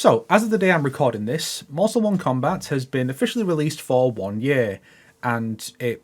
So, as of the day I'm recording this, Mortal 1 Kombat has been officially released for 1 year, and it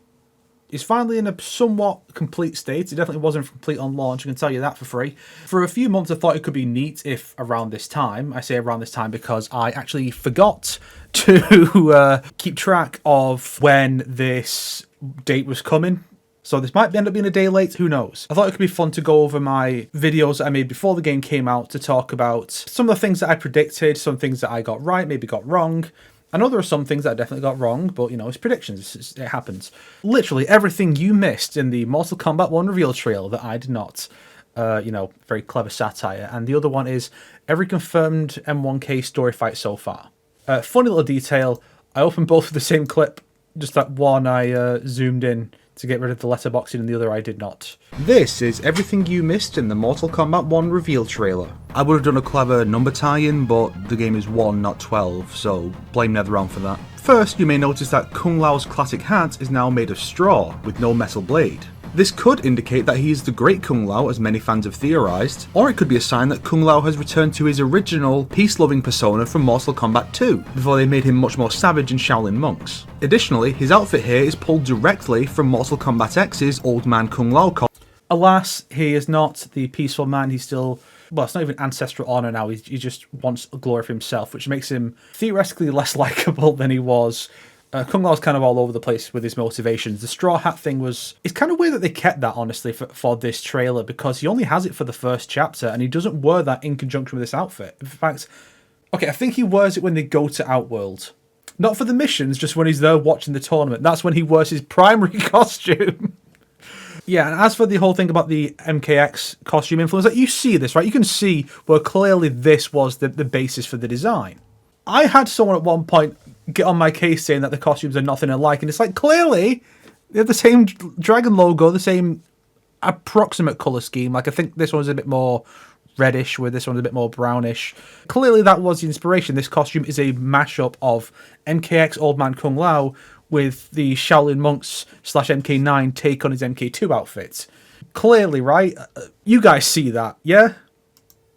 is finally in a somewhat complete state. It definitely wasn't complete on launch, I can tell you that for free. For a few months I thought it could be neat if around this time, I say around this time because I actually forgot to keep track of when this date was coming. So this might end up being a day late, who knows. I thought it could be fun to go over my videos that I made before the game came out to talk about some of the things that I predicted, some things that I got right, maybe got wrong. I know there are some things that I definitely got wrong, but, you know, it's predictions. It happens. Literally everything you missed in the Mortal Kombat 1 reveal trailer that I did not. You know, very clever satire. And the other one is every confirmed M1K story fight so far. Funny little detail. I opened both with the same clip. Just that one I zoomed in to get rid of the letterboxing and the other I did not. This is everything you missed in the Mortal Kombat 1 reveal trailer. I would have done a clever number tie-in, but the game is 1, not 12, so blame NetherRealm for that. First, you may notice that Kung Lao's classic hat is now made of straw, with no metal blade. This could indicate that he is the Great Kung Lao, as many fans have theorised, or it could be a sign that Kung Lao has returned to his original peace-loving persona from Mortal Kombat 2, before they made him much more savage in Shaolin monks. Additionally, his outfit here is pulled directly from Mortal Kombat X's Old Man Kung Lao costume. Alas, he is not the peaceful man, he's still... Well, it's not even ancestral honour now, he just wants glory for himself, which makes him theoretically less likeable than he was. Kung Lao's kind of all over the place with his motivations. The straw hat thing was... It's kind of weird that they kept that, honestly, for this trailer, because he only has it for the first chapter, and he doesn't wear that in conjunction with this outfit. In fact, okay, I think he wears it when they go to Outworld. Not for the missions, just when he's there watching the tournament. That's when he wears his primary costume. Yeah, and as for the whole thing about the MKX costume influence, like, you see this, right? You can see where clearly this was the basis for the design. I had someone at one point get on my case saying that the costumes are nothing alike, and it's like, clearly they have the same dragon logo, the same approximate colour scheme. Like, I think this one's a bit more reddish, where this one's a bit more brownish. Clearly that was the inspiration. This costume is a mashup of MKX Old Man Kung Lao with the Shaolin monks / MK9 take on his MK2 outfit. Clearly, right? You guys see that, yeah?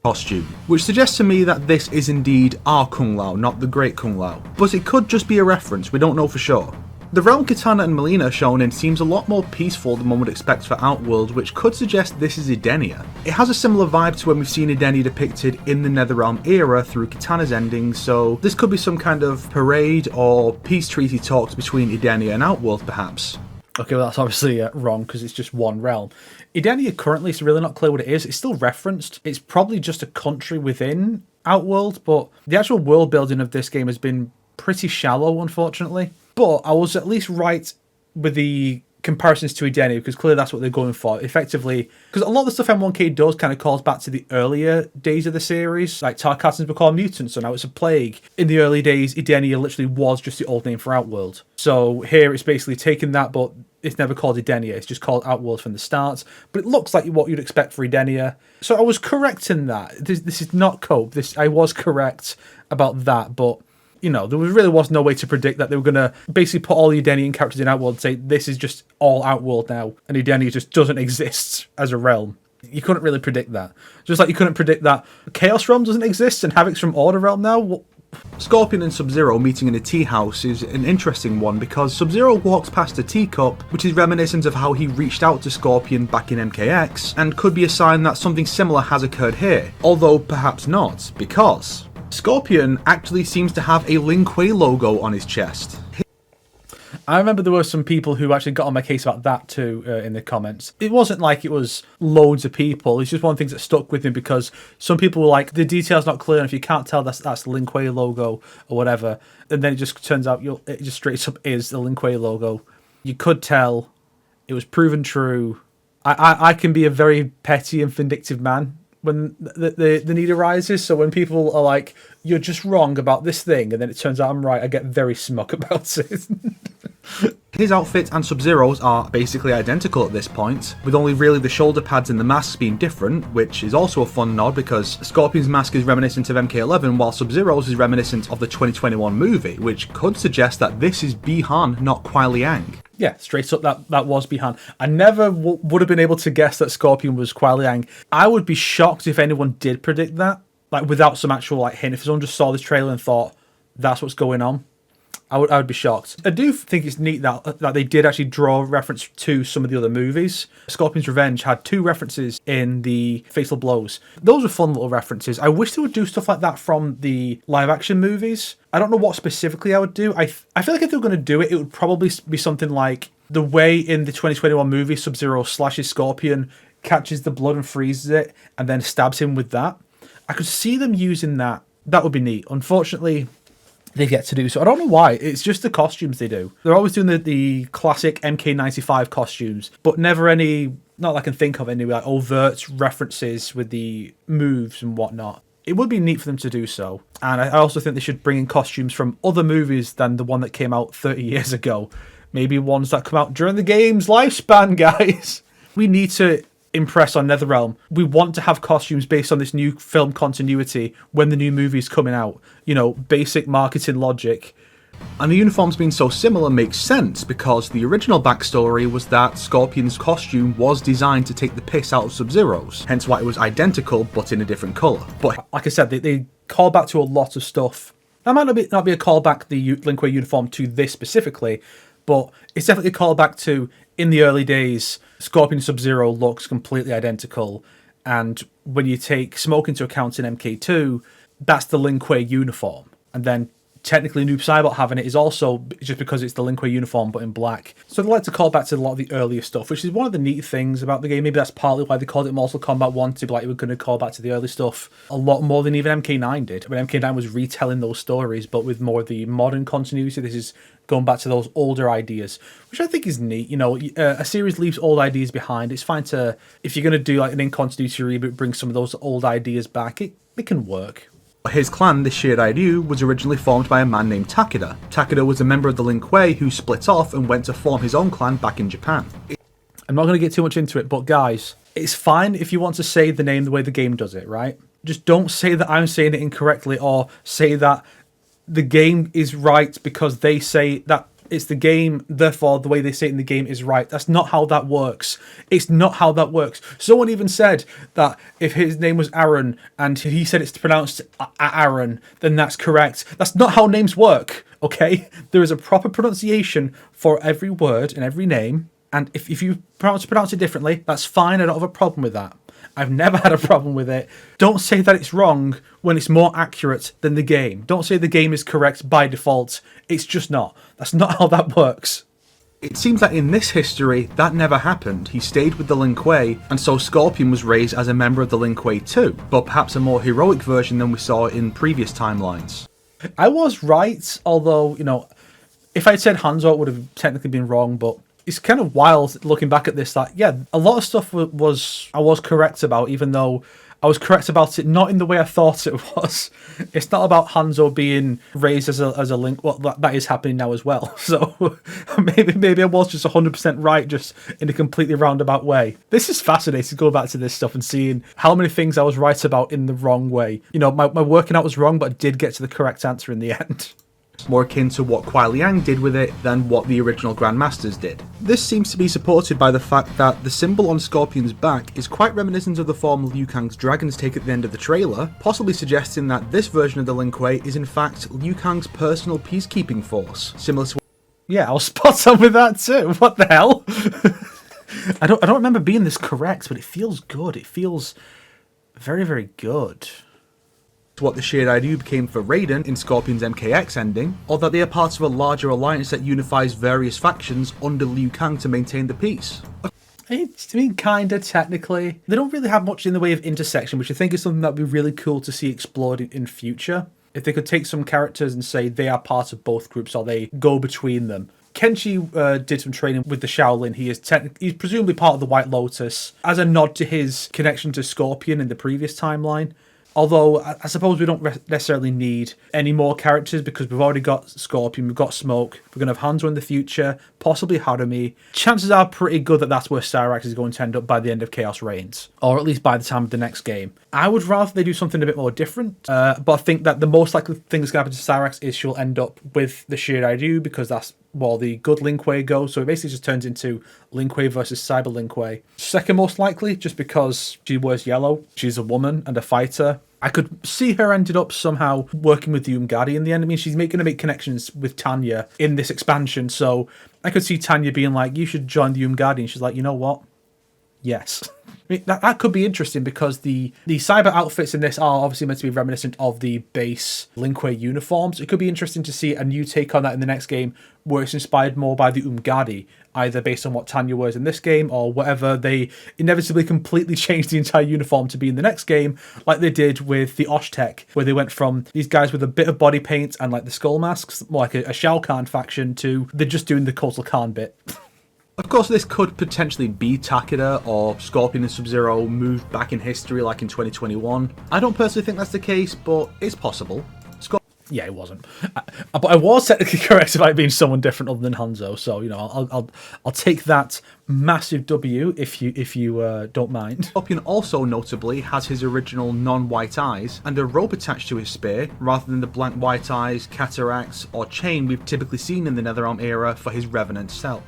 Costume, which suggests to me that this is indeed our Kung Lao, not the Great Kung Lao. But it could just be a reference, we don't know for sure. The realm Kitana and Mileena shown in seems a lot more peaceful than one would expect for Outworld, which could suggest this is Edenia. It has a similar vibe to when we've seen Edenia depicted in the NetherRealm era through Kitana's ending, so this could be some kind of parade or peace treaty talks between Edenia and Outworld perhaps. Okay, well that's obviously wrong because it's just one realm. Edenia currently, it's really not clear what it is. It's still referenced. It's probably just a country within Outworld, but the actual world building of this game has been pretty shallow, unfortunately. But I was at least right with the comparisons to Edenia, because clearly that's what they're going for. Effectively, because a lot of the stuff M1K does kind of calls back to the earlier days of the series. Like Tarkassans were called mutants, so now it's a plague. In the early days, Edenia literally was just the old name for Outworld. So here it's basically taken that, but it's never called Edenia. It's just called Outworld from the start. But it looks like what you'd expect for Edenia. So I was correct in that. This is not cope. I was correct about that, but... You know, there really was no way to predict that they were going to basically put all the Edenian characters in Outworld and say, this is just all Outworld now, and Edenia just doesn't exist as a realm. You couldn't really predict that. Just like you couldn't predict that Chaos Realm doesn't exist and Havoc's from Order Realm now. Scorpion and Sub-Zero meeting in a tea house is an interesting one, because Sub-Zero walks past a teacup, which is reminiscent of how he reached out to Scorpion back in MKX, and could be a sign that something similar has occurred here. Although perhaps not, because... Scorpion actually seems to have a Lin Kuei logo on his chest. I remember there were some people who actually got on my case about that too in the comments. It wasn't like it was loads of people. It's just one of the things that stuck with me, because some people were like, the detail's not clear, and if you can't tell that's the Lin Kuei logo or whatever. And then it just turns out it just straight up is the Lin Kuei logo. You could tell. It was proven true. I can be a very petty and vindictive man when the need arises. So when people are like, you're just wrong about this thing, and then it turns out I'm right, I get very smug about it. His outfit and Sub-Zero's are basically identical at this point, with only really the shoulder pads and the masks being different, which is also a fun nod because Scorpion's mask is reminiscent of MK11, while Sub-Zero's is reminiscent of the 2021 movie, which could suggest that this is Bi-Han, not Kuai Liang. Yeah, straight up, that was Bi-Han. I never would have been able to guess that Scorpion was Kuai Liang. I would be shocked if anyone did predict that. like without some actual like hint. If someone just saw this trailer and thought that's what's going on, I would be shocked. I do think it's neat that they did actually draw reference to some of the other movies. Scorpion's Revenge had 2 references in the Fatal Blows. Those were fun little references. I wish they would do stuff like that from the live action movies. I don't know what specifically I would do. I feel like if they were going to do it, it would probably be something like the way in the 2021 movie Sub-Zero slashes Scorpion, catches the blood and freezes it, and then stabs him with that. I could see them using that. That would be neat. Unfortunately, they've yet to do so. I don't know why. It's just the costumes they do. They're always doing the classic MK95 costumes, but never any, not that I can think of any, like overt references with the moves and whatnot. It would be neat for them to do so. And I also think they should bring in costumes from other movies than the one that came out 30 years ago. Maybe ones that come out during the game's lifespan, guys. We need to impress on NetherRealm. We want to have costumes based on this new film continuity when the new movie's coming out. You know, basic marketing logic. And the uniforms being so similar makes sense, because the original backstory was that Scorpion's costume was designed to take the piss out of Sub-Zero's, hence why it was identical but in a different colour. But like I said, they call back to a lot of stuff. That might not be a callback, the Lin Kuei uniform, to this specifically, but it's definitely a callback to, in the early days, Scorpion Sub-Zero looks completely identical, and when you take Smoke into account in MK2, that's the Lin Kuei uniform. And then technically Noob Saibot having it is also just because it's the Lin Kuei uniform but in black. So they like to call back to a lot of the earlier stuff, which is one of the neat things about the game. Maybe that's partly why they called it Mortal Kombat 1, to be like, we're going to call back to the early stuff a lot more than even MK9 did. I mean, MK9 was retelling those stories, but with more of the modern continuity. This is going back to those older ideas, which I think is neat. You know, a series leaves old ideas behind. It's fine to, if you're going to do like an in-continuity reboot, bring some of those old ideas back. It can work. His clan, the Shirai Ryu, was originally formed by a man named Takeda. Takeda was a member of the Lin Kuei who split off and went to form his own clan back in Japan. I'm not going to get too much into it, but guys, it's fine if you want to say the name the way the game does it, right? Just don't say that I'm saying it incorrectly, or say that the game is right because they say that it's the game, therefore the way they say it in the game is right. That's not how that works. It's not how that works. Someone even said that if his name was Aaron and he said it's pronounced Aaron, then that's correct. That's not how names work, okay? There is a proper pronunciation for every word and every name, and if you pronounce it differently, that's fine. I don't have a problem with that. I've never had a problem with it. Don't say that it's wrong when it's more accurate than the game. Don't say the game is correct by default. It's just not. That's not how that works. It seems that in this history, that never happened. He stayed with the Lin Kuei, and so Scorpion was raised as a member of the Lin Kuei too, but perhaps a more heroic version than we saw in previous timelines. I was right, although, you know, if I'd said Hanzo, it would have technically been wrong, but it's kind of wild looking back at this that, yeah, a lot of stuff I was correct about, even though I was correct about it not in the way I thought it was. It's not about Hanzo being raised as a Link. Well, that is happening now as well. So maybe I was just 100% right, just in a completely roundabout way. This is fascinating to go back to this stuff and seeing how many things I was right about in the wrong way. You know, my working out was wrong, but I did get to the correct answer in the end. More akin to what Kuai Liang did with it than what the original Grandmasters did. This seems to be supported by the fact that the symbol on Scorpion's back is quite reminiscent of the form Liu Kang's dragons take at the end of the trailer, possibly suggesting that this version of the Lin Kuei is in fact Liu Kang's personal peacekeeping force, similar to... Yeah, I was spot on with that too. What the hell? I don't remember being this correct, but it feels good. It feels very, very good. What the Shirai Ryu became for Raiden in Scorpion's MKX ending, or that they are part of a larger alliance that unifies various factions under Liu Kang to maintain the peace. I mean, kinda, technically. They don't really have much in the way of intersection, which I think is something that would be really cool to see explored in future. If they could take some characters and say they are part of both groups, or they go between them. Kenshi did some training with the Shaolin. He's presumably part of the White Lotus, as a nod to his connection to Scorpion in the previous timeline. Although, I suppose we don't necessarily need any more characters, because we've already got Scorpion, we've got Smoke, we're going to have Hanzo in the future, possibly Harumi. Chances are pretty good that that's where Cyrax is going to end up by the end of Chaos Reigns, or at least by the time of the next game. I would rather they do something a bit more different, but I think that the most likely thing that's going to happen to Cyrax is she'll end up with the Shirai Ryu, because that's well, the good Lin Kuei goes, so it basically just turns into Lin Kuei versus Cyber Lin Kuei. Second most likely, just because she wears yellow, she's a woman and a fighter. I could see her ended up somehow working with the Umgadi in the end. I mean, she's going to make connections with Tanya in this expansion, so I could see Tanya being like, you should join the Umgadi, and she's like, you know what? Yes. I mean, that could be interesting because the cyber outfits in this are obviously meant to be reminiscent of the base Linkway uniforms. It could be interesting to see a new take on that in the next game where it's inspired more by the Umgadi, either based on what Tanya wears in this game or whatever they inevitably completely changed the entire uniform to be in the next game, like they did with the Oshtek, where they went from these guys with a bit of body paint and like the skull masks, more like a Shao Kahn faction, to they're just doing the Kotal Kahn bit. Of course, this could potentially be Takeda or Scorpion and Sub-Zero moved back in history like in 2021. I don't personally think that's the case, but it's possible. Yeah, it wasn't. But I was technically correct about it being someone different other than Hanzo, so, you know, I'll take that massive W if you don't mind. Scorpion also notably has his original non-white eyes and a rope attached to his spear, rather than the blank white eyes, cataracts, or chain we've typically seen in the NetherRealm era for his Revenant self.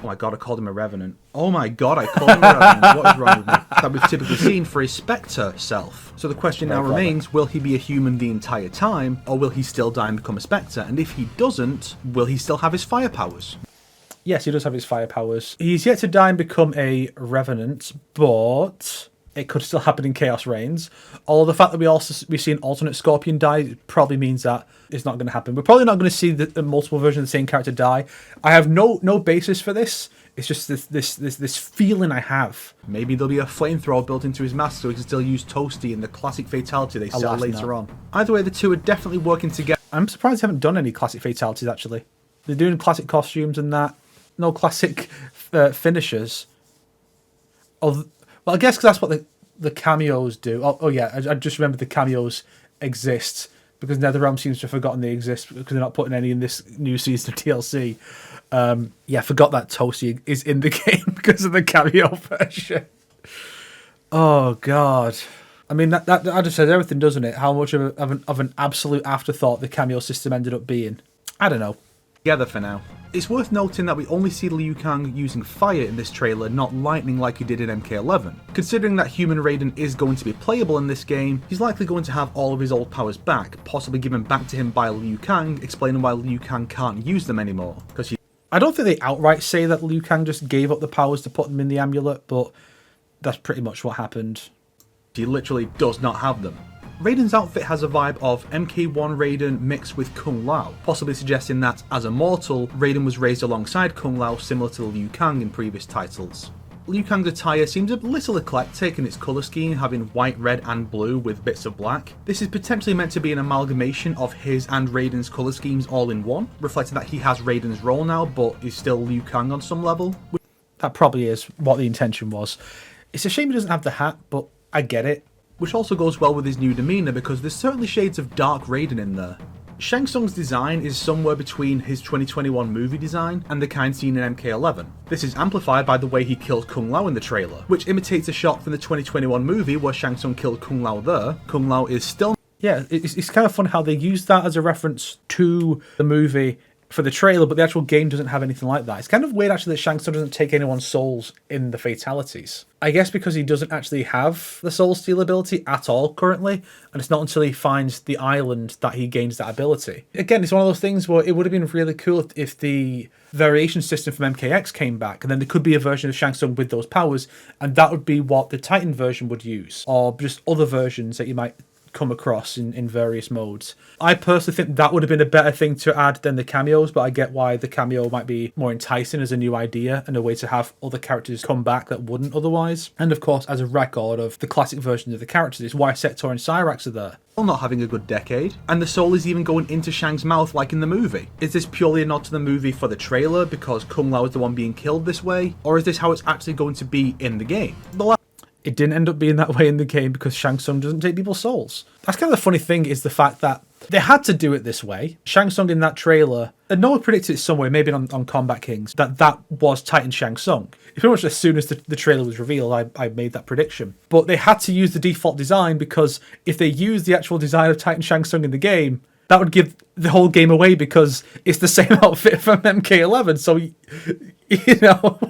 Oh my god, I called him a Revenant. Oh my god, I called him a Revenant. What is wrong with me? That we've typically seen for his Spectre self. So the question now remains, will he be a human the entire time, or will he still die and become a Spectre? And if he doesn't, will he still have his fire powers? Yes, he does have his fire powers. He's yet to die and become a Revenant, but it could still happen in Chaos Reigns. Although the fact that we see an alternate Scorpion die probably means that it's not going to happen. We're probably not going to see the multiple versions of the same character die. I have no basis for this. It's just this feeling I have. Maybe there'll be a flamethrower built into his mask so he can still use Toasty in the classic fatality they sell later on. Either way, the two are definitely working together. I'm surprised they haven't done any classic fatalities, actually. They're doing classic costumes and that. No classic finishers. Well, I guess because that's what the cameos do. Oh yeah, I just remembered the cameos exist because NetherRealm seems to have forgotten they exist because they're not putting any in this new season of DLC. Yeah, I forgot that Toasty is in the game because of the cameo version. Oh god. I mean, that just says everything, doesn't it? How much of an absolute afterthought the cameo system ended up being. I don't know. Together for now. It's worth noting that we only see Liu Kang using fire in this trailer, not lightning like he did in MK11. Considering that Human Raiden is going to be playable in this game, he's likely going to have all of his old powers back, possibly given back to him by Liu Kang, explaining why Liu Kang can't use them anymore. I don't think they outright say that Liu Kang just gave up the powers to put them in the amulet, but that's pretty much what happened. He literally does not have them. Raiden's outfit has a vibe of MK1 Raiden mixed with Kung Lao, possibly suggesting that, as a mortal, Raiden was raised alongside Kung Lao, similar to Liu Kang in previous titles. Liu Kang's attire seems a little eclectic in its colour scheme, having white, red and blue with bits of black. This is potentially meant to be an amalgamation of his and Raiden's colour schemes all in one, reflecting that he has Raiden's role now, but is still Liu Kang on some level. That probably is what the intention was. It's a shame he doesn't have the hat, but I get it. Which also goes well with his new demeanour because there's certainly shades of Dark Raiden in there. Shang Tsung's design is somewhere between his 2021 movie design and the kind seen in MK11. This is amplified by the way he killed Kung Lao in the trailer, which imitates a shot from the 2021 movie where Shang Tsung killed Kung Lao there. Kung Lao is still... Yeah, it's kind of fun how they use that as a reference to the movie for the trailer, but the actual game doesn't have anything like that. It's kind of weird actually that Shang Tsung doesn't take anyone's souls in the fatalities. I guess because he doesn't actually have the soul steal ability at all currently, and it's not until he finds the island that he gains that ability. Again, it's one of those things where it would have been really cool if the variation system from MKX came back, and then there could be a version of Shang Tsung with those powers, and that would be what the Titan version would use, or just other versions that you might come across in various modes. I personally think that would have been a better thing to add than the cameos, but I get why the cameo might be more enticing as a new idea and a way to have other characters come back that wouldn't otherwise. And of course, as a record of the classic versions of the characters, it's why Sector and Cyrax are there. Still not having a good decade, and the soul is even going into Shang's mouth like in the movie. Is this purely a nod to the movie for the trailer because Kung Lao is the one being killed this way, or is this how it's actually going to be in the game? It didn't end up being that way in the game because Shang Tsung doesn't take people's souls. That's kind of the funny thing, is the fact that they had to do it this way. Shang Tsung in that trailer, and no one predicted it somewhere, maybe on Combat Kings, that was Titan Shang Tsung. Pretty much as soon as the trailer was revealed, I made that prediction. But they had to use the default design because if they used the actual design of Titan Shang Tsung in the game, that would give the whole game away because it's the same outfit from MK11. So, you know...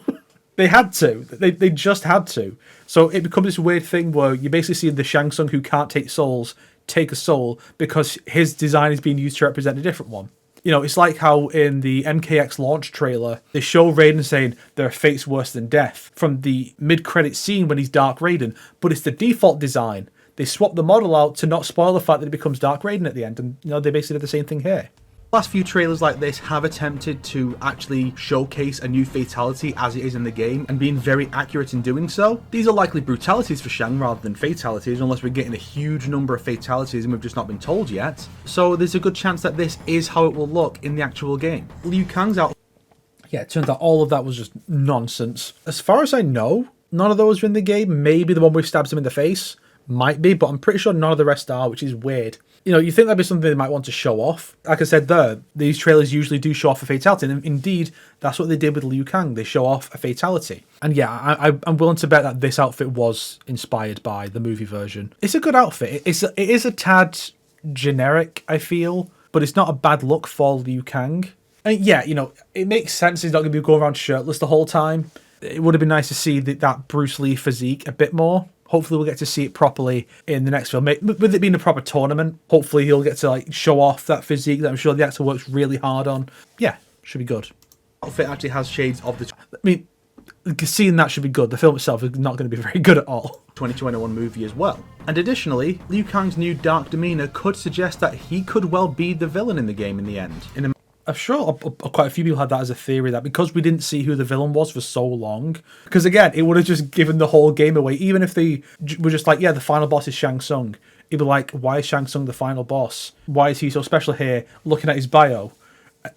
They had to. They just had to. So it becomes this weird thing where you basically see the Shang Tsung who can't take souls take a soul because his design is being used to represent a different one. You know, it's like how in the MKX launch trailer, they show Raiden saying there are fates worse than death from the mid-credit scene when he's Dark Raiden, but it's the default design. They swap the model out to not spoil the fact that it becomes Dark Raiden at the end, and you know, they basically did the same thing here. Last few trailers like this have attempted to actually showcase a new fatality as it is in the game, and being very accurate in doing so. These are likely brutalities for Shang rather than fatalities, unless we're getting a huge number of fatalities and we've just not been told yet. So there's a good chance that this is how it will look in the actual game. Liu Kang's out. Yeah, it turns out all of that was just nonsense. As far as I know, none of those are in the game. Maybe the one where he stabs him in the face might be, but I'm pretty sure none of the rest are, which is weird. You know, you think that'd be something they might want to show off. Like I said there, these trailers usually do show off a fatality, and indeed, that's what they did with Liu Kang. They show off a fatality. And yeah, I'm willing to bet that this outfit was inspired by the movie version. It's a good outfit. It is a tad generic, I feel, but it's not a bad look for Liu Kang. And yeah, you know, it makes sense he's not going to be going around shirtless the whole time. It would have been nice to see that Bruce Lee physique a bit more. Hopefully we'll get to see it properly in the next film. With it being a proper tournament, hopefully he'll get to like show off that physique that I'm sure the actor works really hard on. Yeah, should be good. Outfit actually has shades of the... I mean, seeing that should be good. The film itself is not going to be very good at all. 2021 movie as well. And additionally, Liu Kang's new dark demeanor could suggest that he could well be the villain in the game in the end. I'm sure quite a few people had that as a theory, that because we didn't see who the villain was for so long, because again, it would have just given the whole game away. Even if they were just like, yeah, the final boss is Shang Tsung, it'd be like, why is Shang Tsung the final boss? Why is he so special here? Looking at his bio,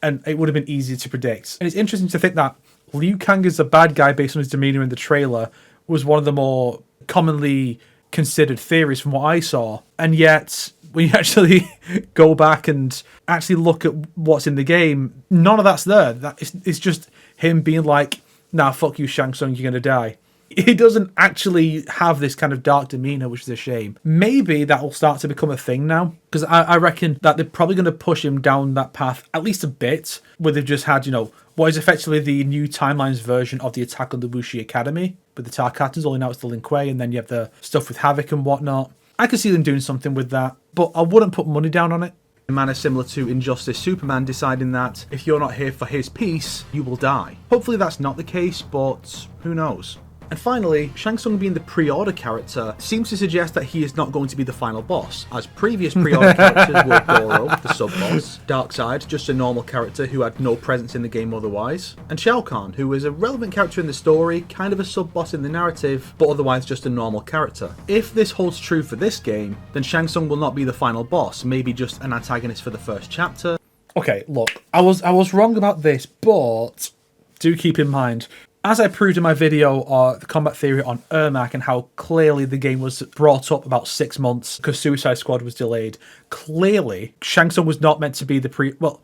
and it would have been easy to predict. And it's interesting to think that Liu Kang is a bad guy based on his demeanor in the trailer was one of the more commonly considered theories from what I saw, and yet when you actually go back and actually look at what's in the game, none of that's there. It's just him being like, nah, fuck you, Shang Tsung, you're gonna die. He doesn't actually have this kind of dark demeanor, which is a shame. Maybe that will start to become a thing now, because I reckon that they're probably going to push him down that path at least a bit, where they've just had, you know, what is effectively the new Timelines version of the Attack on the Wuxi Academy, with the Tarkatans, only now it's the Lin Kuei, and then you have the stuff with Havoc and whatnot. I could see them doing something with that, but I wouldn't put money down on it. A manner similar to Injustice Superman deciding that if you're not here for his peace, you will die. Hopefully that's not the case, but who knows. And finally, Shang Tsung being the pre-order character seems to suggest that he is not going to be the final boss, as previous pre-order characters were Goro, the sub-boss, Darkseid, just a normal character who had no presence in the game otherwise, and Shao Kahn, who is a relevant character in the story, kind of a sub-boss in the narrative, but otherwise just a normal character. If this holds true for this game, then Shang Tsung will not be the final boss, maybe just an antagonist for the first chapter. Okay, look, I was wrong about this, but do keep in mind, as I proved in my video the combat theory on Ermac and how clearly the game was brought up about 6 months because Suicide Squad was delayed, clearly Shang Tsung was not meant to be the well,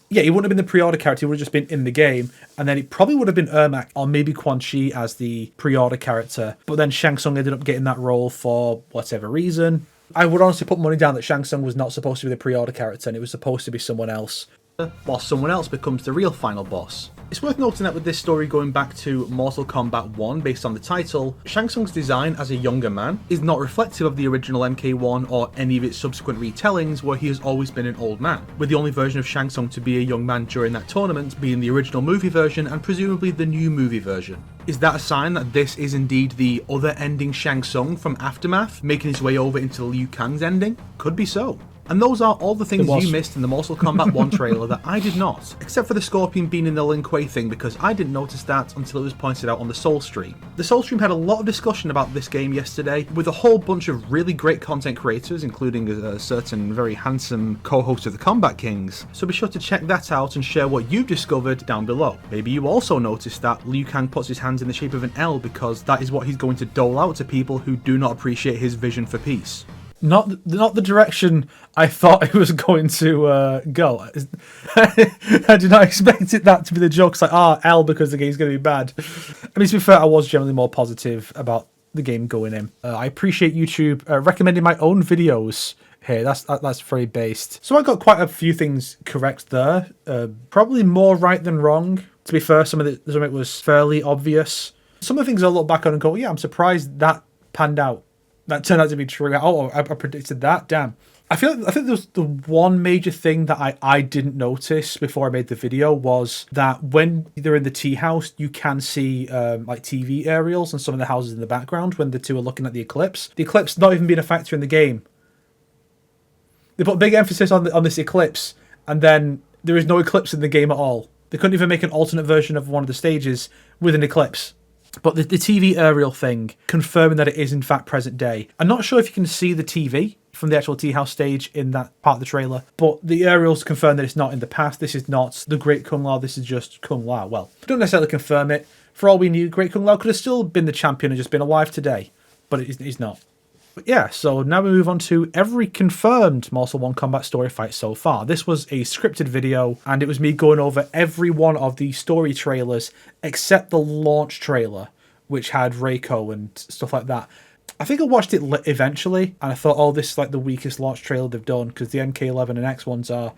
yeah, he wouldn't have been the pre-order character, he would have just been in the game, and then it probably would have been Ermac or maybe Quan Chi as the pre-order character, but then Shang Tsung ended up getting that role for whatever reason. I would honestly put money down that Shang Tsung was not supposed to be the pre-order character and it was supposed to be someone else, while someone else becomes the real final boss. It's worth noting that with this story going back to Mortal Kombat 1 based on the title, Shang Tsung's design as a younger man is not reflective of the original MK1 or any of its subsequent retellings where he has always been an old man, with the only version of Shang Tsung to be a young man during that tournament being the original movie version and presumably the new movie version. Is that a sign that this is indeed the other ending Shang Tsung from Aftermath, making his way over into Liu Kang's ending? Could be so. And those are all the things you missed in the Mortal Kombat 1 trailer that I did not, except for the Scorpion being in the Lin Kuei thing, because I didn't notice that until it was pointed out on the Soul Stream. The Soul Stream had a lot of discussion about this game yesterday, with a whole bunch of really great content creators, including a certain very handsome co-host of the Combat Kings, so be sure to check that out and share what you've discovered down below. Maybe you also noticed that Liu Kang puts his hands in the shape of an L because that is what he's going to dole out to people who do not appreciate his vision for peace. Not the direction I thought it was going to go. I did not expect that to be the joke. It's like, L because the game's going to be bad. I mean, to be fair, I was generally more positive about the game going in. I appreciate YouTube recommending my own videos here. That's very based. So I got quite a few things correct there. Probably more right than wrong, To be fair, some of it was fairly obvious. Some of the things I look back on and go, yeah, I'm surprised that panned out. That turned out to be true. Oh, I predicted that. Damn. I think there was the one major thing that I didn't notice before I made the video was that when they're in the tea house, you can see like TV aerials and some of the houses in the background when the two are looking at the eclipse. The eclipse not even being a factor in the game. They put big emphasis on this eclipse, and then there is no eclipse in the game at all. They couldn't even make an alternate version of one of the stages with an eclipse. But the TV aerial thing, confirming that it is in fact present day. I'm not sure if you can see the TV from the actual tea house stage in that part of the trailer, but the aerials confirm that it's not in the past. This is not the Great Kung Lao, this is just Kung Lao. Well, don't necessarily confirm it. For all we knew, Great Kung Lao could have still been the champion and just been alive today, but he's not. But yeah, so now we move on to every confirmed Morsel 1 combat story fight so far. This was a scripted video, and it was me going over every one of the story trailers except the launch trailer, which had Reiko and stuff like that. I think I watched it eventually, and I thought, oh, this is like the weakest launch trailer they've done, because the MK11 and X ones are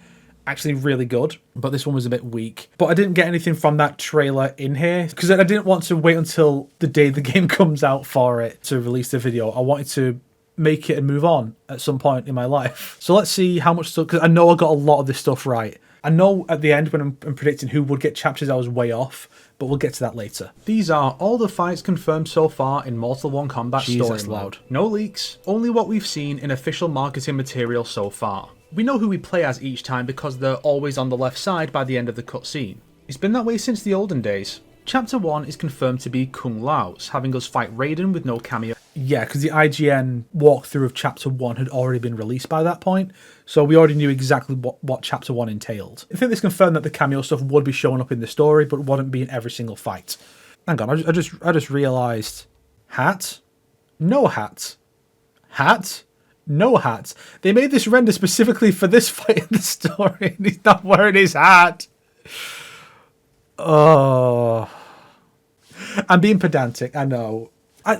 actually really good, but this one was a bit weak. But I didn't get anything from that trailer in here, because I didn't want to wait until the day the game comes out for it to release the video. I wanted to make it and move on at some point in my life. So let's see how much stuff, because I know I got a lot of this stuff right. I know at the end when I'm predicting who would get chapters, I was way off, but we'll get to that later. These are all the fights confirmed so far in Mortal 1 Combat Story Mode. No leaks, only what we've seen in official marketing material so far. We know who we play as each time because they're always on the left side by the end of the cutscene. It's been that way since the olden days. Chapter 1 is confirmed to be Kung Lao's, having us fight Raiden with no cameo. Yeah, because the IGN walkthrough of Chapter 1 had already been released by that point, so we already knew exactly what Chapter 1 entailed. I think this confirmed that the cameo stuff would be showing up in the story, but wouldn't be in every single fight. Hang on, I just realised. Hat? No hat. Hat? No hat. They made this render specifically for this fight in the story, and he's not wearing his hat. Oh, I'm being pedantic, I know.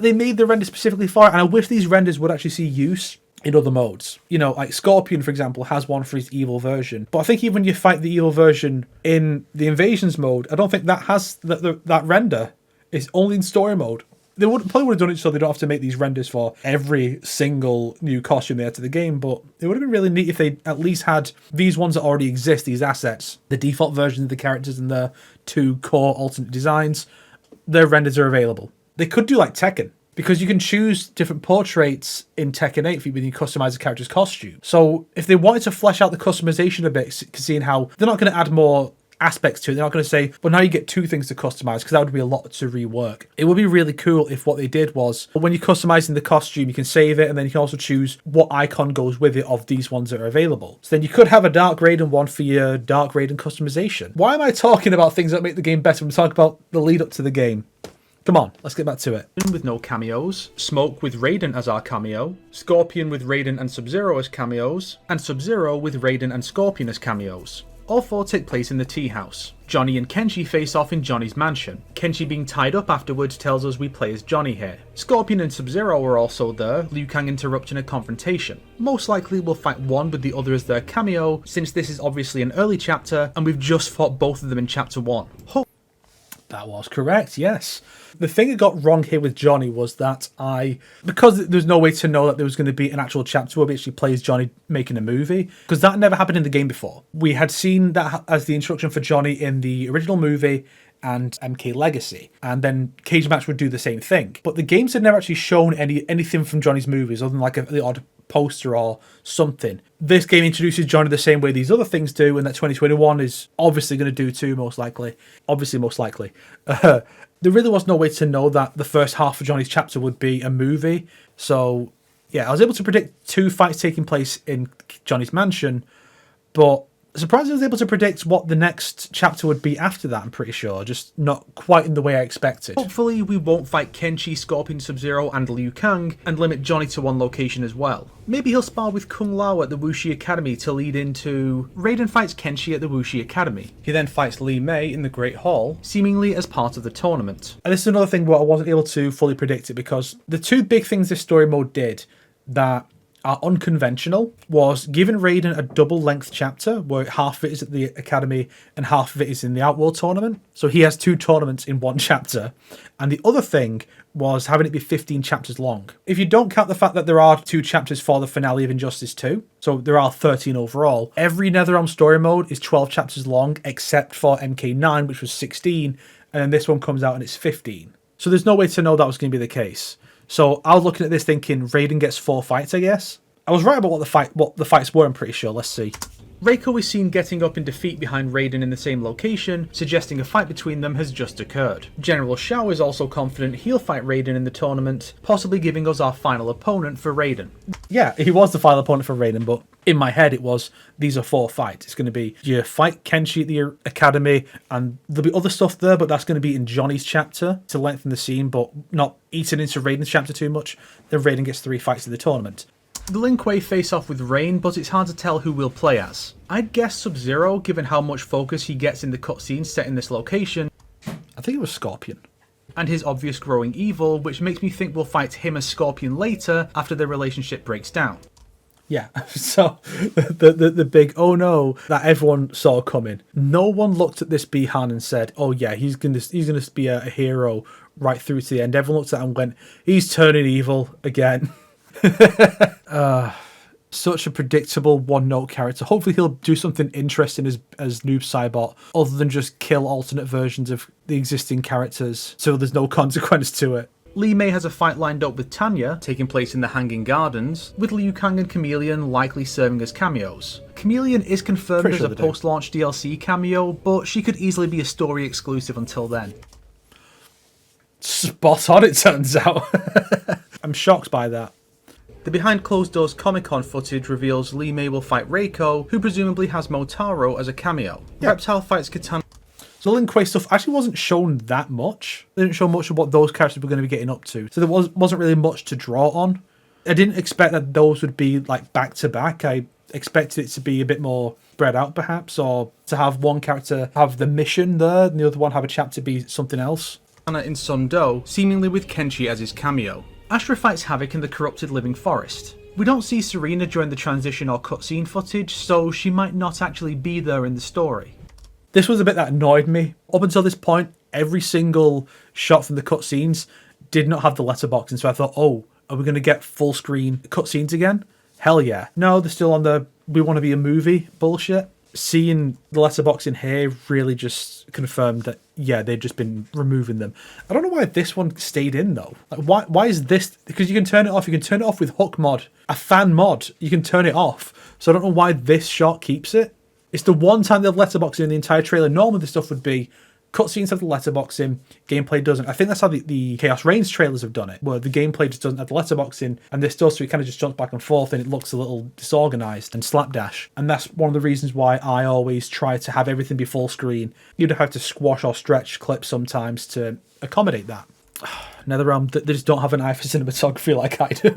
They made the render specifically for it, and I wish these renders would actually see use in other modes. You know, like Scorpion, for example, has one for his evil version. But I think even when you fight the evil version in the Invasions mode, I don't think that has that render. It's only in story mode. They probably would have done it so they don't have to make these renders for every single new costume they add to the game, but it would have been really neat if they at least had these ones that already exist, these assets, the default versions of the characters and the two core alternate designs, their renders are available. They could do like Tekken, because you can choose different portraits in Tekken 8 when you customize a character's costume. So if they wanted to flesh out the customization a bit, seeing how they're not going to add more aspects to it, they're not going to say, well, now you get two things to customize, because that would be a lot to rework. It would be really cool if what they did was, when you're customizing the costume, you can save it, and then you can also choose what icon goes with it of these ones that are available. So then you could have a Dark Raiden one for your Dark Raiden customization. Why am I talking about things that make the game better when we talk about the lead up to the game? Come on, let's get back to it. With no cameos, Smoke with Raiden as our cameo, Scorpion with Raiden and Sub-Zero as cameos, and Sub-Zero with Raiden and Scorpion as cameos. All four take place in the tea house. Johnny and Kenshi face off in Johnny's mansion. Kenshi being tied up afterwards tells us we play as Johnny here. Scorpion and Sub-Zero are also there, Liu Kang interrupting a confrontation. Most likely we'll fight one with the other as their cameo, since this is obviously an early chapter, and we've just fought both of them in Chapter 1. That was correct, yes. The thing I got wrong here with Johnny was that because there's no way to know that there was going to be an actual chapter where we actually plays Johnny making a movie, because that never happened in the game before. We had seen that as the introduction for Johnny in the original movie and MK Legacy, and then Cage Match would do the same thing. But the games had never actually shown anything from Johnny's movies, other than like the odd poster or something. This game introduces Johnny the same way these other things do, and that 2021 is obviously going to do too, most likely. Obviously, most likely. There really was no way to know that the first half of Johnny's chapter would be a movie. So, yeah, I was able to predict two fights taking place in Johnny's mansion, but surprisingly I was able to predict what the next chapter would be after that, I'm pretty sure. Just not quite in the way I expected. Hopefully we won't fight Kenshi, Scorpion, Sub-Zero and Liu Kang and limit Johnny to one location as well. Maybe he'll spar with Kung Lao at the Wuxi Academy to lead into Raiden fights Kenshi at the Wuxi Academy. He then fights Li Mei in the Great Hall, seemingly as part of the tournament. And this is another thing where I wasn't able to fully predict it, because the two big things this story mode did that are unconventional was giving Raiden a double-length chapter where half of it is at the Academy and half of it is in the Outworld tournament. So he has 2 tournaments in one chapter. And the other thing was having it be 15 chapters long. If you don't count the fact that there are 2 chapters for the finale of Injustice 2, so there are 13 overall, every NetherRealm story mode is 12 chapters long except for MK9, which was 16, and then this one comes out and it's 15. So there's no way to know that was going to be the case. So I was looking at this thinking Raiden gets 4 fights, I guess. I was right about what the fights were, I'm pretty sure. Let's see. Reiko is seen getting up in defeat behind Raiden in the same location, suggesting a fight between them has just occurred. General Shao is also confident he'll fight Raiden in the tournament, possibly giving us our final opponent for Raiden. Yeah, he was the final opponent for Raiden, but in my head it was, these are 4 fights. It's going to be, you fight Kenshi at the Academy, and there'll be other stuff there, but that's going to be in Johnny's chapter to lengthen the scene, but not eating into Raiden's chapter too much. Then Raiden gets 3 fights in the tournament. The Lin Kuei face off with Rain, but it's hard to tell who we'll play as. I'd guess Sub-Zero, given how much focus he gets in the cutscenes set in this location. I think it was Scorpion. And his obvious growing evil, which makes me think we'll fight him as Scorpion later after their relationship breaks down. Yeah, so the big oh no that everyone saw coming. No one looked at this Bihan and said, oh yeah, he's gonna be a hero right through to the end. Everyone looked at him and went, he's turning evil again. Such a predictable one-note character. Hopefully he'll do something interesting as Noob Saibot, other than just kill alternate versions of the existing characters so there's no consequence to it. Li Mei has a fight lined up with Tanya, taking place in the Hanging Gardens, with Liu Kang and Chameleon likely serving as cameos. Chameleon is confirmed as a post-launch DLC cameo, but she could easily be a story exclusive until then. Spot on, it turns out. I'm shocked by that. The behind closed doors Comic-Con footage reveals Li Mei will fight Reiko, who presumably has Motaro as a cameo. Yeah. Reptile fights Katana. So the Lin Kuei stuff actually wasn't shown that much. They didn't show much of what those characters were going to be getting up to. So there wasn't really much to draw on. I didn't expect that those would be like back to back. I expected it to be a bit more spread out perhaps, or to have one character have the mission there and the other one have a chapter be something else. Anna in Sundo, seemingly with Kenshi as his cameo. Astra fights Havoc in the corrupted living forest. We don't see Serena during the transition or cutscene footage, so she might not actually be there in the story. This was a bit that annoyed me. Up until this point, every single shot from the cutscenes did not have the letterboxing, so I thought, oh, are we going to get full screen cutscenes again? Hell yeah. No, they're still on the we want to be a movie bullshit. Seeing the letterboxing here really just confirmed that, yeah, they've just been removing them. I don't know why this one stayed in, though. Like, why is this? Because you can turn it off. You can turn it off with Hook mod. A fan mod. You can turn it off. So I don't know why this shot keeps it. It's the one time they've letterboxing in the entire trailer. Normally the stuff would be cutscenes have the letterboxing, gameplay doesn't. I think that's how the Chaos Reigns trailers have done it, where the gameplay just doesn't have the letterboxing, and this does, so it kind of just jumps back and forth, and it looks a little disorganized and slapdash. And that's one of the reasons why I always try to have everything be full screen. You'd have to squash or stretch clips sometimes to accommodate that. NetherRealm, they just don't have an eye for cinematography like I do.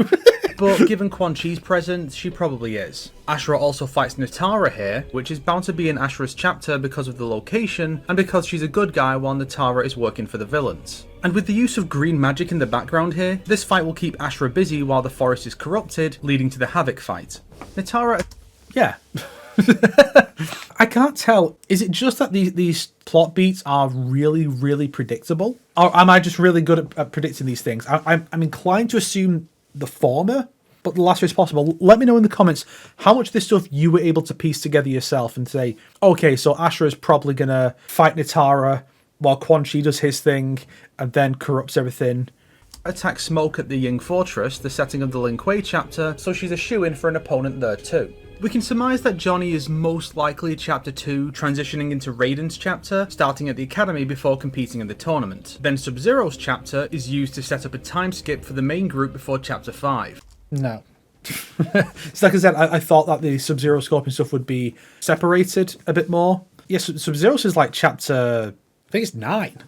But given Quan Chi's present, she probably is. Ashura also fights Natara here, which is bound to be in Ashura's chapter because of the location, and because she's a good guy while Natara is working for the villains. And with the use of green magic in the background here, this fight will keep Ashura busy while the forest is corrupted, leading to the Havoc fight. Natara... yeah. I can't tell. Is it just that these plot beats are really, really predictable? Or am I just really good at predicting these things? I'm inclined to assume the former, but the latter is possible. Let me know in the comments how much of this stuff you were able to piece together yourself and say, okay, so Ashura is probably going to fight Natara while Quan Chi does his thing and then corrupts everything. Attack Smoke at the Ying Fortress, the setting of the Lin Kuei chapter, so she's a shoo-in for an opponent there too. We can surmise that Johnny is most likely Chapter 2, transitioning into Raiden's chapter, starting at the Academy before competing in the tournament. Then Sub-Zero's chapter is used to set up a time skip for the main group before Chapter 5. No. It's like I said, I thought that the Sub-Zero Scorpion stuff would be separated a bit more. Yes, Sub-Zero's is like Chapter... I think it's 9.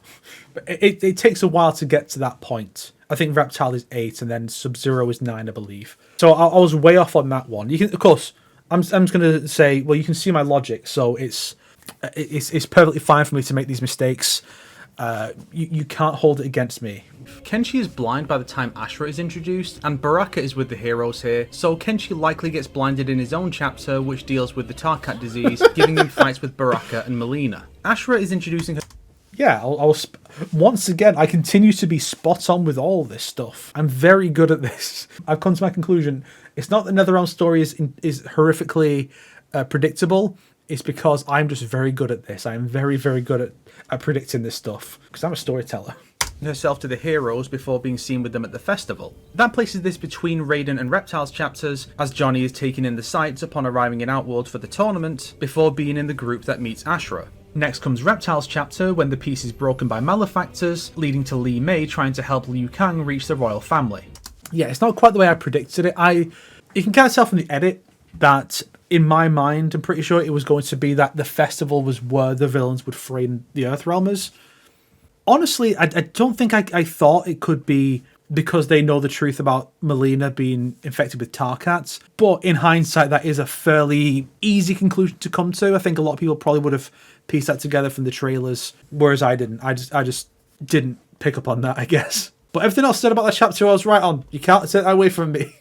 But it takes a while to get to that point. I think Reptile is 8 and then Sub-Zero is 9, I believe. So I was way off on that one. You can, of course... I'm just going to say, well, you can see my logic, so it's perfectly fine for me to make these mistakes. You can't hold it against me. Kenshi is blind by the time Ashura is introduced, and Baraka is with the heroes here, so Kenshi likely gets blinded in his own chapter, which deals with the Tarkat disease, giving him fights with Baraka and Melina. Ashura is introducing her... Yeah, once again, I continue to be spot on with all this stuff. I'm very good at this. I've come to my conclusion. It's not that NetherRealm story is horrifically predictable. It's because I'm just very good at this. I'm very, very good at predicting this stuff, because I'm a storyteller. Herself to the heroes before being seen with them at the festival. That places this between Raiden and Reptile's chapters, as Johnny is taken in the sights upon arriving in Outworld for the tournament, before being in the group that meets Ashura. Next comes Reptile's chapter, when the peace is broken by malefactors, leading to Li Mei trying to help Liu Kang reach the royal family. Yeah, it's not quite the way I predicted it. You can kind of tell from the edit that, in my mind, I'm pretty sure it was going to be that the festival was where the villains would frame the Earthrealmers. Honestly, I don't think I thought it could be because they know the truth about Melina being infected with Tarkats. But in hindsight, that is a fairly easy conclusion to come to. I think a lot of people probably would have pieced that together from the trailers, whereas I didn't. I just didn't pick up on that, I guess. But everything else said about that chapter, I was right on. You can't take that away from me.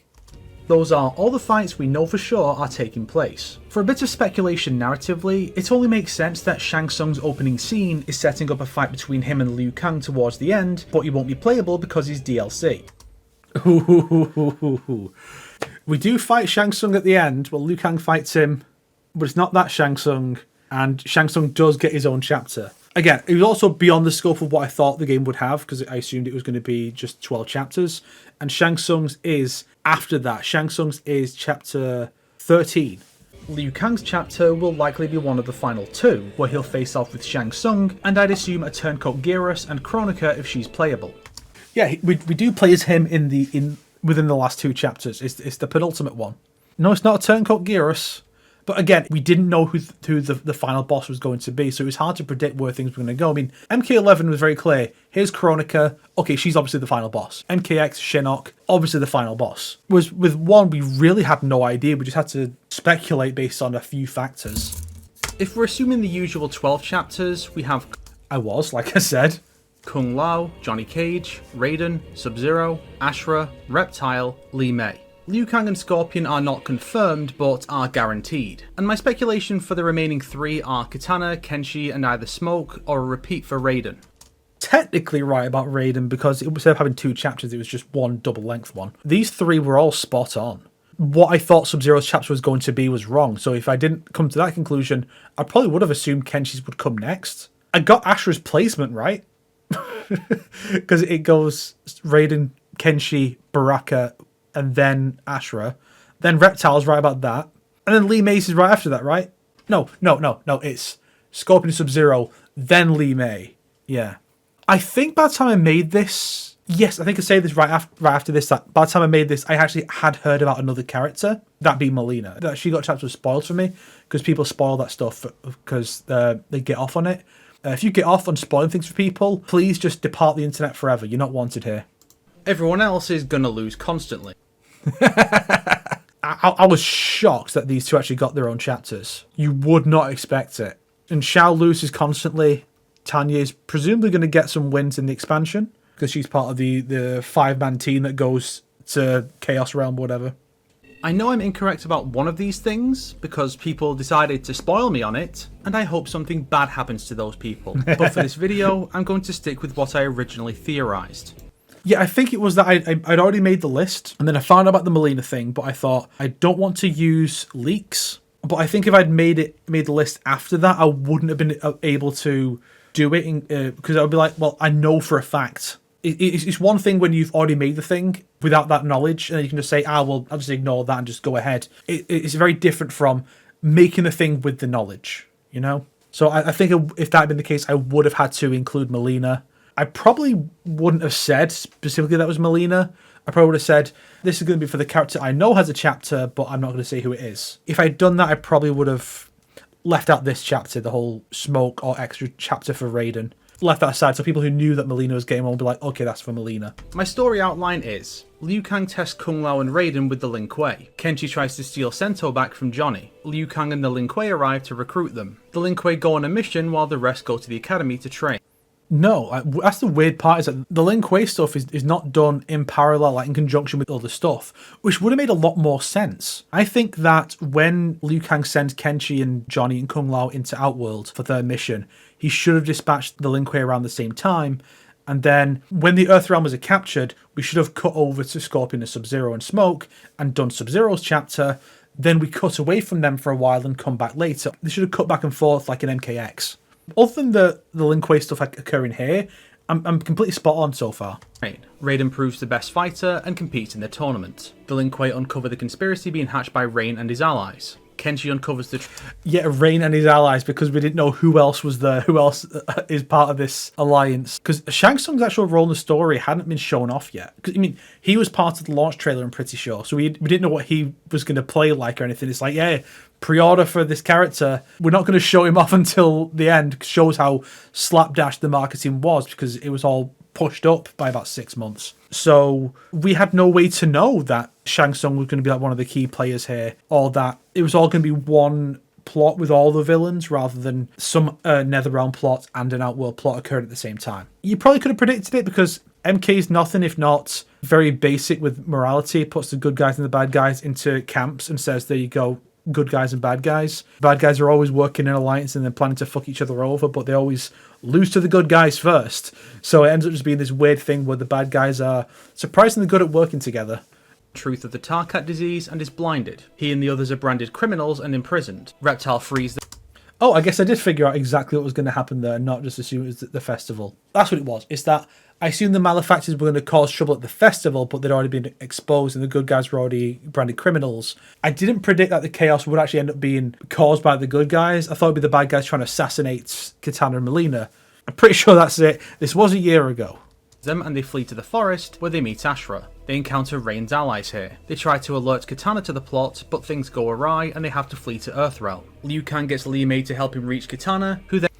Those are all the fights we know for sure are taking place. For a bit of speculation narratively, it only makes sense that Shang Tsung's opening scene is setting up a fight between him and Liu Kang towards the end, but he won't be playable because he's DLC. We do fight Shang Tsung at the end. Well, Liu Kang fights him, but it's not that Shang Tsung, and Shang Tsung does get his own chapter. Again, it was also beyond the scope of what I thought the game would have, because I assumed it was going to be just 12 chapters, and Shang Tsung's is after that. Shang Tsung's is chapter 13. Liu Kang's chapter will likely be one of the final two, where he'll face off with Shang Tsung, and I'd assume a turncoat Geras and Kronika if she's playable. Yeah, we do play as him within the last two chapters. It's the penultimate one. No, it's not a turncoat Geras. But again, we didn't know who the final boss was going to be, so it was hard to predict where things were going to go. I mean, MK11 was very clear. Here's Kronika. Okay, she's obviously the final boss. MKX, Shinnok, obviously the final boss. With 1, we really had no idea. We just had to speculate based on a few factors. If we're assuming the usual 12 chapters, we have... like I said. Kung Lao, Johnny Cage, Raiden, Sub-Zero, Ashura, Reptile, Li Mei. Liu Kang and Scorpion are not confirmed, but are guaranteed. And my speculation for the remaining 3 are Kitana, Kenshi, and either Smoke, or a repeat for Raiden. Technically right about Raiden, because instead of having 2 chapters, it was just one double-length one. These 3 were all spot on. What I thought Sub-Zero's chapter was going to be was wrong, so if I didn't come to that conclusion, I probably would have assumed Kenshi's would come next. I got Ashura's placement right, because it goes Raiden, Kenshi, Baraka, and then Ashura. Then Reptile's right about that. And then Li Mei is right after that, right? No. It's Scorpion, Sub-Zero, then Li Mei. Yeah. I think by the time I made this... Yes, I think I say this right after this. That by the time I made this, I actually had heard about another character. That being Melina. That she got chapters spoiled for me, because people spoil that stuff because they get off on it. If you get off on spoiling things for people, please just depart the internet forever. You're not wanted here. Everyone else is gonna lose constantly. I was shocked that these 2 actually got their own chapters. You would not expect it. And Xiao loses constantly. Tanya is presumably going to get some wins in the expansion, because she's part of the 5-man team that goes to Chaos Realm or whatever. I know I'm incorrect about one of these things, because people decided to spoil me on it, and I hope something bad happens to those people. But for this video, I'm going to stick with what I originally theorised. Yeah, I think it was that I'd already made the list, and then I found out about the Melina thing, but I thought, I don't want to use leaks. But I think if I'd made the list after that, I wouldn't have been able to do it, because I would be like, well, I know for a fact. It's one thing when you've already made the thing without that knowledge, and then you can just say, well, I'll just ignore that and just go ahead. It's very different from making the thing with the knowledge, you know? So I think if that had been the case, I would have had to include Melina. I probably wouldn't have said specifically that was Melina. I probably would have said, this is going to be for the character I know has a chapter, but I'm not going to say who it is. If I'd done that, I probably would have left out this chapter, the whole Smoke or extra chapter for Raiden. Left that aside, so people who knew that Melina was getting one would be like, okay, that's for Melina. My story outline is, Liu Kang tests Kung Lao and Raiden with the Lin Kuei. Kenshi tries to steal Sento back from Johnny. Liu Kang and the Lin Kuei arrive to recruit them. The Lin Kuei go on a mission while the rest go to the academy to train. No, that's the weird part, is that the Lin Kuei stuff is not done in parallel, like in conjunction with other stuff, which would have made a lot more sense. I think that when Liu Kang sends Kenshi and Johnny and Kung Lao into Outworld for their mission, he should have dispatched the Lin Kuei around the same time, and then when the Earthrealmers are captured, we should have cut over to Scorpion and Sub-Zero and Smoke and done Sub-Zero's chapter, then we cut away from them for a while and come back later. They should have cut back and forth like an MKX. Other than the Lin Kuei stuff occurring here, I'm completely spot on so far. Right. Raiden proves the best fighter and competes in the tournament. The Lin Kuei uncover the conspiracy being hatched by Rain and his allies. Kenshi uncovers the... Rain and his allies, because we didn't know who else was there, who else is part of this alliance. Because Shang Tsung's actual role in the story hadn't been shown off yet. Because, I mean, he was part of the launch trailer, I'm pretty sure. So we didn't know what he was going to play like or anything. It's like, yeah, pre-order for this character. We're not going to show him off until the end. Shows how slapdash the marketing was, because it was all pushed up by about 6 months. So we had no way to know that Shang Tsung was going to be like one of the key players here, or that it was all going to be one plot with all the villains rather than some Netherrealm plot and an Outworld plot occurred at the same time. You probably could have predicted it, because MK is nothing if not very basic with morality. It puts the good guys and the bad guys into camps and says, there you go, good guys and bad guys. Bad guys are always working in alliance and then planning to fuck each other over, but they always lose to the good guys first. So it ends up just being this weird thing where the bad guys are surprisingly good at working together. Truth of the Tarkat disease and is blinded. He and the others are branded criminals and imprisoned. Reptile frees the... Oh, I guess I did figure out exactly what was going to happen there and not just assume it was the festival. That's what it was. It's that I assumed the malefactors were going to cause trouble at the festival, but they'd already been exposed and the good guys were already branded criminals. I didn't predict that the chaos would actually end up being caused by the good guys. I thought it'd be the bad guys trying to assassinate Kitana and Melina. I'm pretty sure that's it. This was a year ago. Them and they flee to the forest where they meet Ashura. They encounter Rain's allies here. They try to alert Kitana to the plot, but things go awry and they have to flee to Earthrealm. Liu Kang gets Li Mei to help him reach Kitana, who then...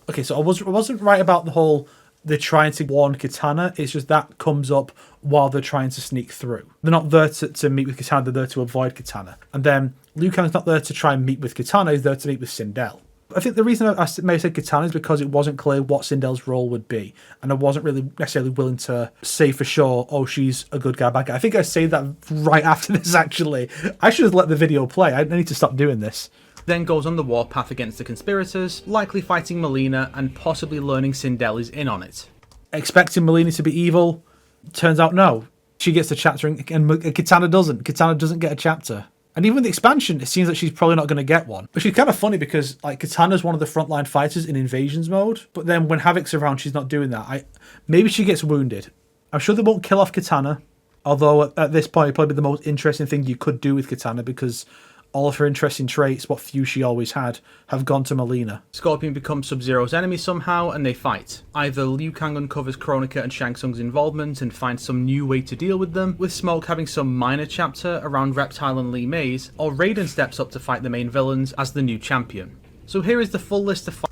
Okay, so I wasn't right about the whole they're trying to warn Kitana. It's just that comes up while they're trying to sneak through. They're not there to meet with Kitana, they're there to avoid Kitana. And then Liu Kang's not there to try and meet with Kitana, he's there to meet with Sindel. I think the reason I may have said Kitana is because it wasn't clear what Sindel's role would be. And I wasn't really necessarily willing to say for sure, oh, she's a good guy, bad guy. I think I say that right after this, actually. I should have let the video play. I need to stop doing this. Then goes on the warpath against the conspirators, likely fighting Melina and possibly learning Sindel is in on it. Expecting Melina to be evil, turns out no. She gets a chapter and Kitana doesn't. Kitana doesn't get a chapter. And even the expansion, it seems like she's probably not going to get one. Which is kind of funny because like Katana's one of the frontline fighters in invasions mode, but then when Havoc's around, she's not doing that. Maybe she gets wounded. I'm sure they won't kill off Kitana, although at this point, it'd probably be the most interesting thing you could do with Kitana because all of her interesting traits, what few she always had, have gone to Melina. Scorpion becomes Sub-Zero's enemy somehow, and they fight. Either Liu Kang uncovers Kronika and Shang Tsung's involvement and finds some new way to deal with them, with Smoke having some minor chapter around Reptile and Li Mei's, or Raiden steps up to fight the main villains as the new champion. So here is the full list of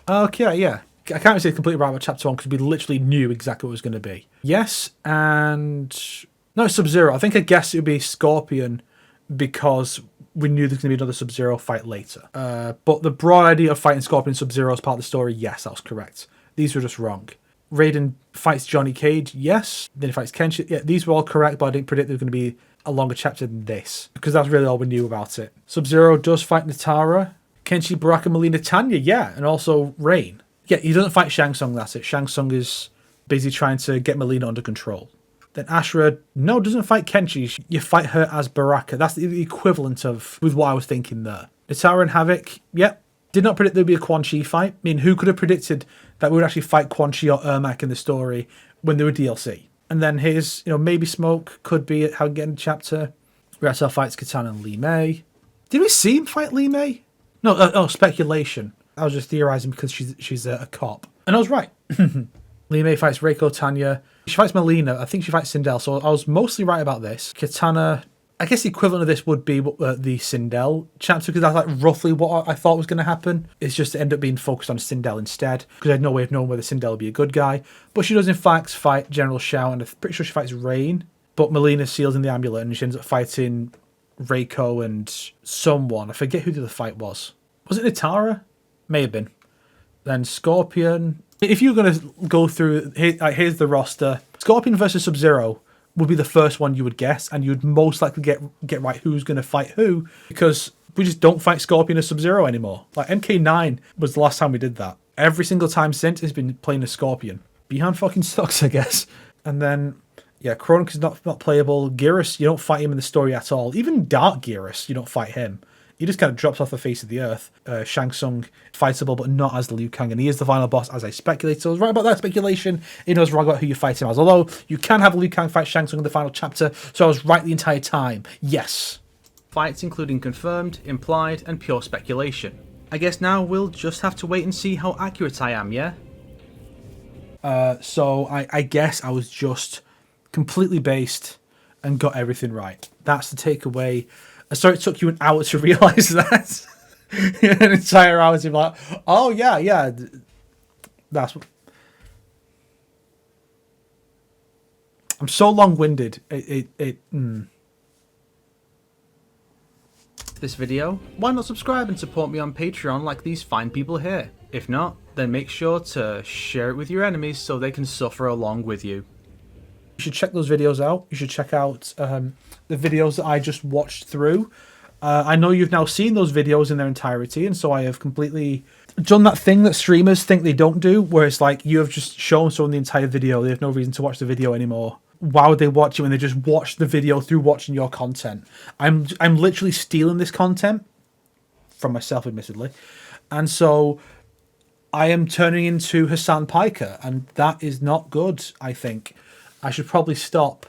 Okay, yeah. I can't say completely right about chapter 1 because we literally knew exactly what it was going to be. Yes, and... No, Sub-Zero. I think I guessed it would be Scorpion because we knew there's going to be another Sub-Zero fight later. But the broad idea of fighting Scorpion and Sub-Zero as part of the story, yes, that was correct. These were just wrong. Raiden fights Johnny Cage, yes. Then he fights Kenshi. Yeah, these were all correct, but I didn't predict there was going to be a longer chapter than this. Because that's really all we knew about it. Sub-Zero does fight Natara. Kenshi, Baraka, Melina, Tanya, yeah. And also Rain. Yeah, he doesn't fight Shang Tsung, that's it. Shang Tsung is busy trying to get Melina under control. Then Ashura, no, doesn't fight Kenshi. You fight her as Baraka. That's the equivalent of with what I was thinking there. Natara and Havoc, yep. Did not predict there'd be a Quan Chi fight. I mean, who could have predicted that we would actually fight Quan Chi or Ermac in the story when they were DLC? And then here's, maybe Smoke could be at how getting a chapter. Reptile fights Kitana and Li Mei. Did we see him fight Li Mei? No, speculation. I was just theorizing because she's a cop. And I was right. Li Mei fights Reiko, Tanya. She fights Melina. I think she fights Sindel. So I was mostly right about this. Kitana, I guess the equivalent of this would be the Sindel chapter because that's like roughly what I thought was going to happen. It's just to end up being focused on Sindel instead because I had no way of knowing whether Sindel would be a good guy. But she does in fact fight General Shao and I'm pretty sure she fights Rain. But Melina seals in the amulet and she ends up fighting Reiko and someone. I forget who the other fight was. Was it Natara? May have been. Then Scorpion. If you're going to go through, here's the roster. Scorpion versus Sub-Zero would be the first one you would guess, and you'd most likely get right who's going to fight who, because we just don't fight Scorpion or Sub-Zero anymore. Like, MK9 was the last time we did that. Every single time since has been playing a Scorpion. Bihan fucking sucks, I guess. And then, yeah, Kronik is not playable. Geras, you don't fight him in the story at all. Even Dark Geras, you don't fight him. He just kind of drops off the face of the earth. Shang Tsung, fightable, but not as Liu Kang, and he is the final boss, as I speculated. So I was right about that speculation. I was wrong about who you fight him as. Although, you can have Liu Kang fight Shang Tsung in the final chapter, so I was right the entire time. Yes. Fights including confirmed, implied, and pure speculation. I guess now we'll just have to wait and see how accurate I am, yeah? So I guess I was just completely based and got everything right. That's the takeaway. Sorry, it took you an hour to realise that. An entire hour to be like, oh yeah. That's what... I'm so long-winded. This video? Why not subscribe and support me on Patreon like these fine people here? If not, then make sure to share it with your enemies so they can suffer along with you. You should check those videos out. You should check out the videos that I just watched through. I know you've now seen those videos in their entirety, and so I have completely done that thing that streamers think they don't do, where it's like you have just shown someone the entire video. They have no reason to watch the video anymore. Why would they watch it when they just watch the video through watching your content? I'm literally stealing this content from myself, admittedly, and so I am turning into Hassan Piker, and that is not good. I think I should probably stop.